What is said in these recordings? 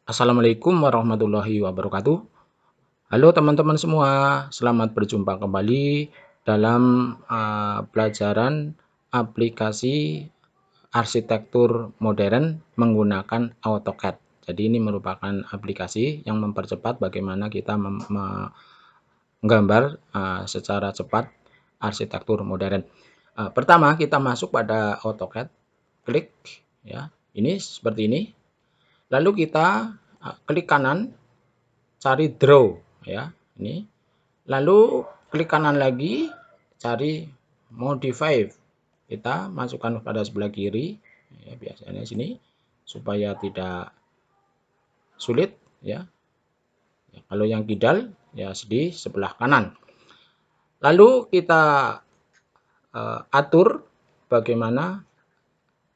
Assalamualaikum warahmatullahi wabarakatuh. Halo teman-teman semua, selamat berjumpa kembali dalam pelajaran aplikasi arsitektur modern menggunakan AutoCAD. Jadi ini merupakan aplikasi yang mempercepat bagaimana kita menggambar secara cepat arsitektur modern. Pertama kita masuk pada AutoCAD, klik ya, ini seperti ini. Lalu kita klik kanan, cari draw ya, ini. Lalu klik kanan lagi, cari modify. Kita masukkan pada sebelah kiri ya, biasanya sini supaya tidak sulit ya. Kalau yang kidal ya di sebelah kanan. Lalu kita atur bagaimana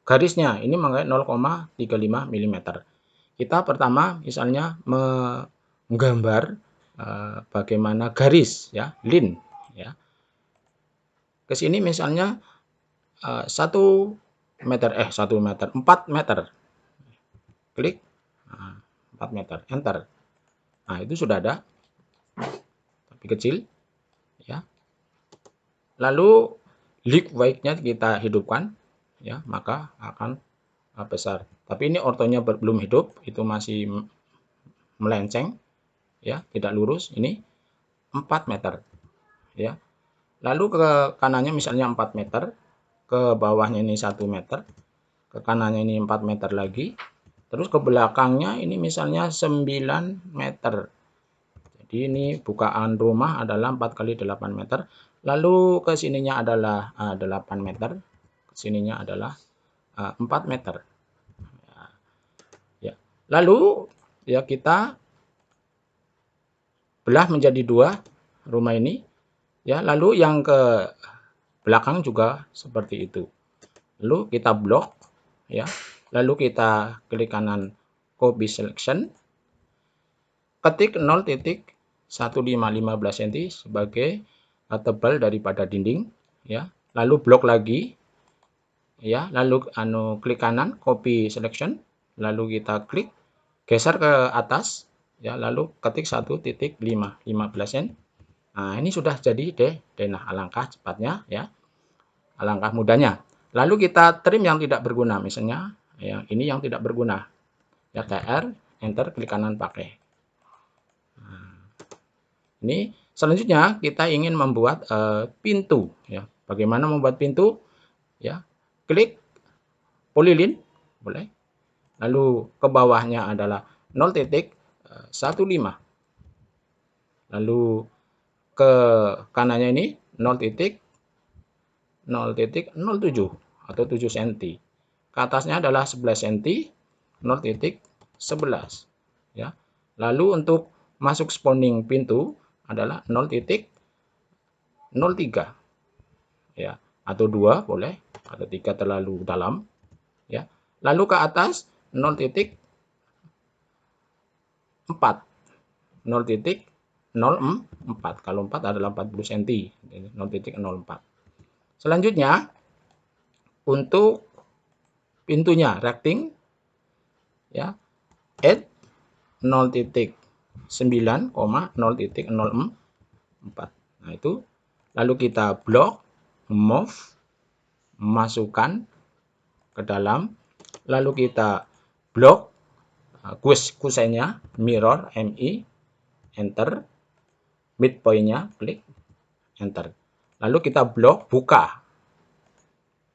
garisnya. Ini menggunakan 0,35 mm. Kita pertama misalnya menggambar bagaimana garis ya, line ya. Ke sini misalnya 1 meter 4 meter. Klik 4 meter, enter. Nah, itu sudah ada. Tapi kecil ya. Lalu leak weight-nya kita hidupkan ya, maka akan besar. Tapi ini ortonya belum hidup, itu masih melenceng ya, tidak lurus. Ini 4 meter ya. Lalu ke kanannya misalnya 4 meter, ke bawahnya ini 1 meter, ke kanannya ini 4 meter lagi, terus ke belakangnya ini misalnya 9 meter. Jadi ini bukaan rumah adalah 4 kali 8 meter. Lalu ke sininya adalah 8 meter, ke sininya adalah 4 meter. Ya. Lalu ya kita belah menjadi 2 rumah ini ya, lalu yang ke belakang juga seperti itu. Lalu kita blok ya, lalu kita klik kanan copy selection, ketik 0,1515 cm sebagai tebal daripada dinding ya, lalu blok lagi ya, lalu klik kanan copy selection, lalu kita klik geser ke atas ya, lalu ketik 1,15 cm. Nah, ini sudah jadi denah. Alangkah cepatnya ya, alangkah mudahnya. Lalu kita trim yang tidak berguna, misalnya yang ini yang tidak berguna ya, TR, enter, klik kanan pakai. Nah, ini selanjutnya kita ingin membuat pintu ya. Bagaimana membuat pintu ya? Klik polyline boleh, lalu ke bawahnya adalah 0,15, lalu ke kanannya ini 0,07 atau 7 cm. Ke atasnya adalah 11 cm, 0,11 ya. Lalu untuk masuk spawning pintu adalah 0,03 ya, atau 2 boleh, atau 3 terlalu dalam ya. Lalu ke atas 0,4, 0,04, kalau 4 adalah 40 cm, 0,04. Selanjutnya untuk pintunya recting ya, add 0,9,0,04. Nah, itu lalu kita blok, move, masukkan ke dalam, lalu kita blok kusennya, mirror, MI, enter, midpointnya, klik, enter. Lalu kita blok, buka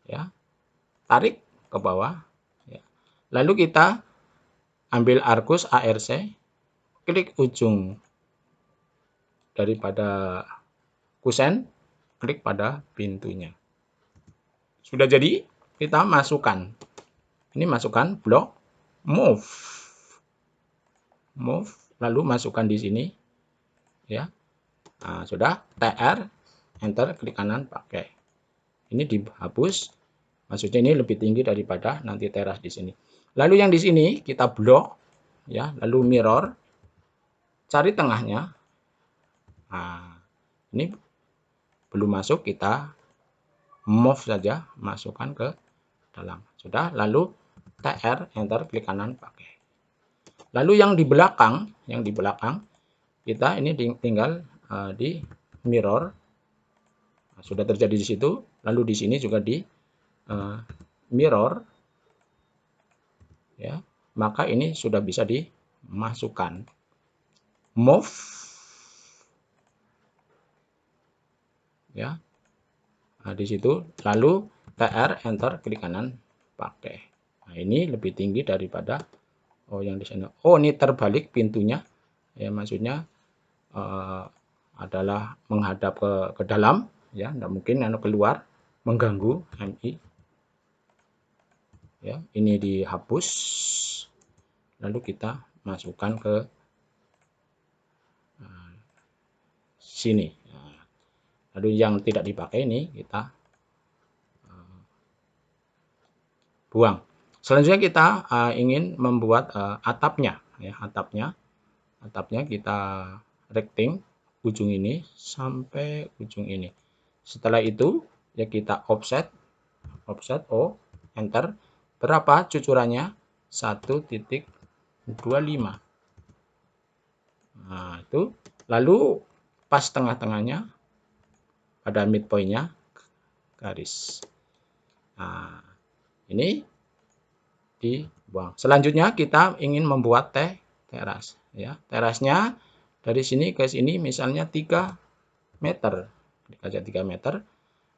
ya, tarik ke bawah ya. Lalu kita ambil arkus ARC, klik ujung daripada kusen, klik pada pintunya. Sudah jadi, kita masukkan. Ini masukkan blok, move, lalu masukkan di sini ya. Nah, sudah, TR, enter, klik kanan pakai. Ini dihapus, maksudnya ini lebih tinggi daripada nanti teras di sini. Lalu yang di sini kita blok ya, lalu mirror, cari tengahnya. Nah, ini belum masuk, kita move saja, masukkan ke dalam. Sudah, lalu TR, enter, klik kanan pakai. Lalu yang di belakang kita ini tinggal di mirror. Nah, sudah terjadi di situ. Lalu di sini juga di mirror, ya. Maka ini sudah bisa dimasukkan. Move, ya. Nah, di situ lalu TR, enter, klik kanan, pakai. Nah, ini lebih tinggi daripada yang di sana. Oh, ini terbalik pintunya. Ya, maksudnya adalah menghadap ke dalam, ya, tidak mungkin keluar mengganggu MI. Ya, ini dihapus. Lalu kita masukkan ke sini. Nah, lalu yang tidak dipakai ini kita buang. Selanjutnya kita ingin membuat atapnya, ya, atapnya kita rectangle ujung ini sampai ujung ini. Setelah itu ya kita offset O, enter. Berapa cucurannya? 1,25. Nah, itu. Lalu pas tengah-tengahnya pada midpointnya garis. Nah, ini dibuang. Selanjutnya kita ingin membuat teras, ya. Terasnya dari sini ke sini misalnya 3 meter. Klik aja 3 meter.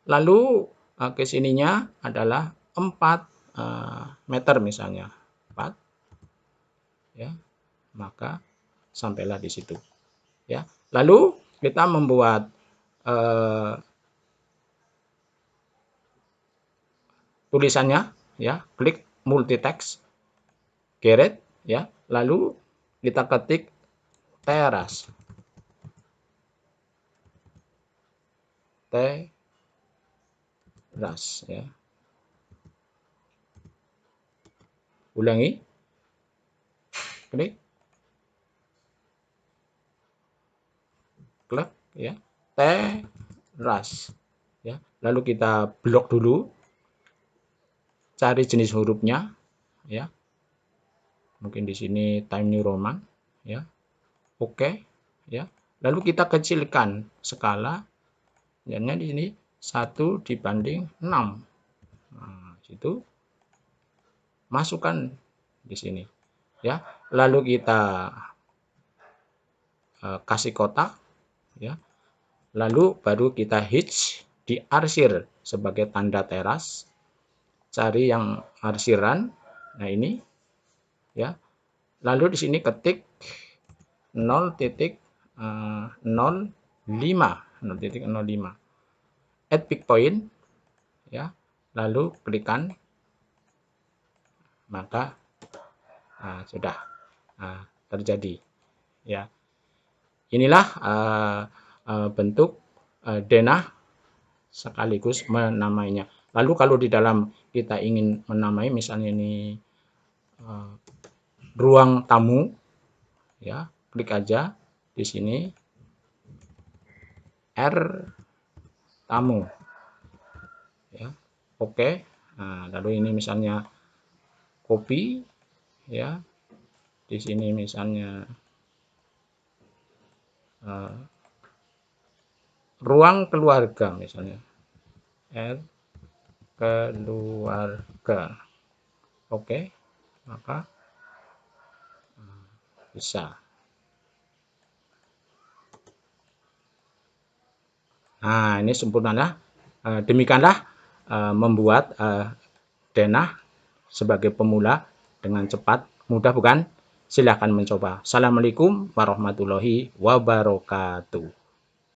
Lalu ke sininya adalah 4 meter misalnya. 4, ya. Maka sampailah di situ, ya. Lalu kita membuat tulisannya, ya. Klik multitext, caret, ya. Lalu kita ketik teras, ya. Ulangi, klik, ya, teras, ya. Lalu kita blok dulu, cari jenis hurufnya, ya. Mungkin di sini Times New Roman, ya. Oke, ya. Lalu kita kecilkan skala, dan di sini 1/6. Nah, situ masukkan di sini, ya. Lalu kita kasih kotak, ya. Lalu baru kita hitch di arsir sebagai tanda teras. Cari yang arsiran. Nah, ini, ya. Lalu di sini ketik 0,05 add peak point, ya. Lalu klikkan, maka sudah terjadi, ya. Inilah bentuk denah sekaligus menamainya. Lalu kalau di dalam kita ingin menamai, misalnya ini ruang tamu, ya, klik aja di sini R tamu, ya. Oke. Nah, lalu ini misalnya kopi, ya. Di sini misalnya ruang keluarga, misalnya R keluarga. Oke, maka bisa. Nah, ini sempurnalah. Demikianlah membuat denah sebagai pemula dengan cepat, mudah bukan? Silahkan mencoba. Assalamualaikum warahmatullahi wabarakatuh.